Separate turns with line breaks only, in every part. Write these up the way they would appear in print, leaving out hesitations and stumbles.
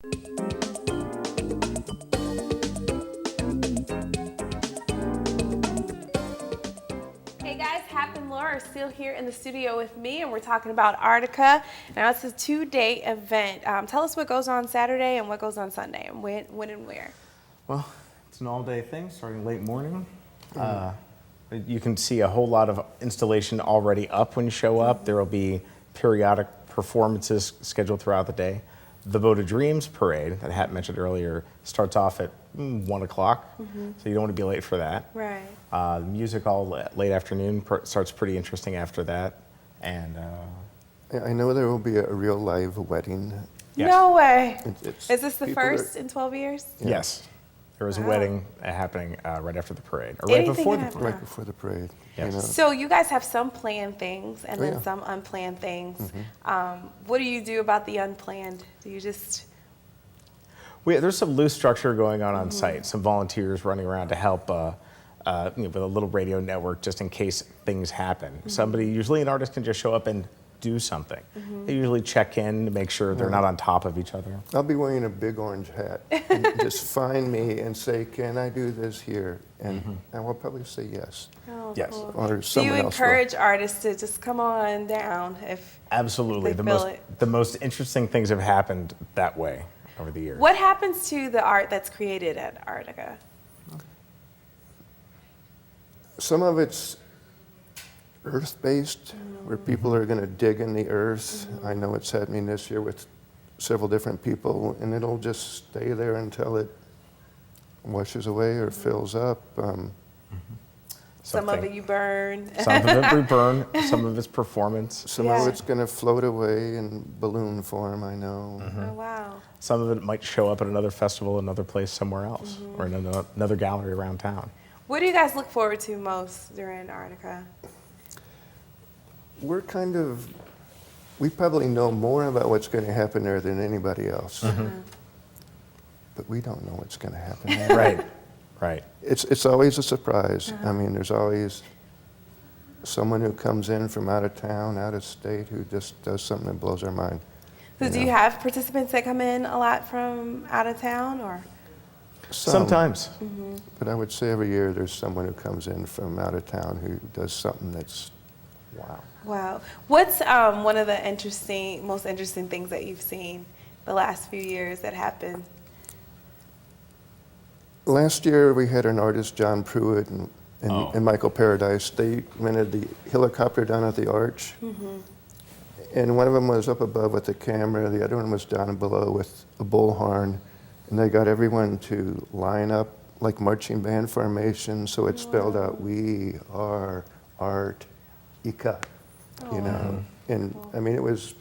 Hey guys, Hap and Laura are still here in the studio with me, and we're talking about Artica. Now it's a 2-day event. Tell us what goes on Saturday and what goes on Sunday, and when and where.
Well, it's an all-day thing starting late morning. You can see a whole lot of installation already up when you show up. There will be periodic performances scheduled throughout the day. The Boat of Dreams parade that Hat mentioned earlier starts off at 1 o'clock, so you don't want to be late for that.
Right.
The music all late afternoon starts pretty interesting after that. And
I know there will be a real live wedding.
Yes.
No way.
It's
Is this the first in 12 years?
Yeah.
Yes, there was a wedding happening right after the parade, or
Anything
right before the
can happen.
parade.
Right before the parade.
Yes.
You know.
So you guys have some planned things and then
Yeah.
some unplanned things. What do you do about the unplanned? Do you just...
There's some loose structure going on site. Some volunteers running around to help with a little radio network just in case things happen. Usually an artist can just show up and do something. They usually check in to make sure they're not on top of each other.
I'll be wearing a big orange hat. And just find me and say, can I do this here? And I will probably say yes.
Oh,
Yes.
cool.
Or
Do you
someone else will.
encourage artists to just come on down if...
Absolutely.
They feel it.
The most interesting things have happened that way over the years.
What happens to the art that's created at Artica?
Some of it's earth-based, where people are going to dig in the earth. I know it's happening this year with several different people, and it'll just stay there until it washes away or fills up.
Some of it you burn.
Some of it we burn, some of it's performance.
Some
Yeah.
of it's going to float away in balloon form, I know.
Oh, wow.
Some of it might show up at another festival, another place somewhere else, or in another gallery around town.
What do you guys look forward to most during Artica?
We probably know more about what's going to happen there than anybody else. But we don't know what's going to happen there.
Right.
It's always a surprise. I mean, there's always someone who comes in from out of town, out of state, who just does something that blows our mind.
So do you have participants that come in a lot from out of town, or?
Sometimes.
But I would say every year there's someone who comes in from out of town who does something that's wow.
Wow. What's one of the most interesting things that you've seen the last few years that happened?
Last year we had an artist, John Pruitt and Michael Paradise. They rented the helicopter down at the Arch. And one of them was up above with the camera, the other one was down below with a bullhorn. And they got everyone to line up like marching band formation, so it spelled out, "We are Artica," you know. And I mean, it was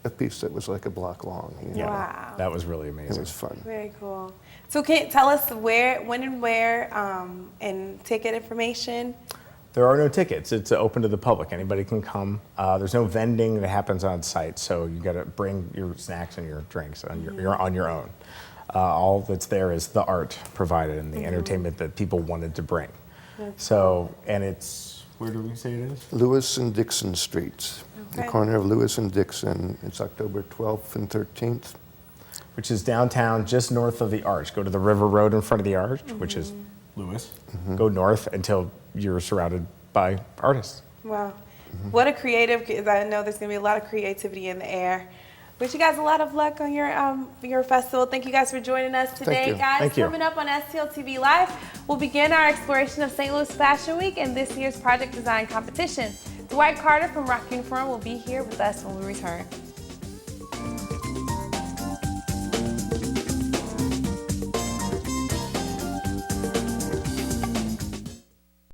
a piece that was like a block long. You know?
Yeah,
Wow.
that was really
It
amazing.
was fun.
Very cool. So can you tell us when and where, and ticket information?
There are no tickets. It's open to the public. Anybody can come. There's no vending that happens on site, so you got to bring your snacks and your drinks you're on your own. All that's there is the art provided and the entertainment that people wanted to bring. So, and it's, where do we say it is?
Lewis and Dixon Streets, the
Okay.
corner of Lewis and Dixon. It's October 12th and 13th.
Which is downtown, just north of the Arch. Go to the River Road in front of the Arch, which is Lewis. Go north until you're surrounded by artists.
Wow. What a creative, I know there's going to be a lot of creativity in the air. Wish you guys a lot of luck on your festival. Thank you guys for joining us today.
you.
Guys,
Thank you.
coming up on STL TV Live, we'll begin our exploration of St. Louis Fashion Week and this year's project design competition. Dwight Carter from Rock Uniform will be here with us when we return.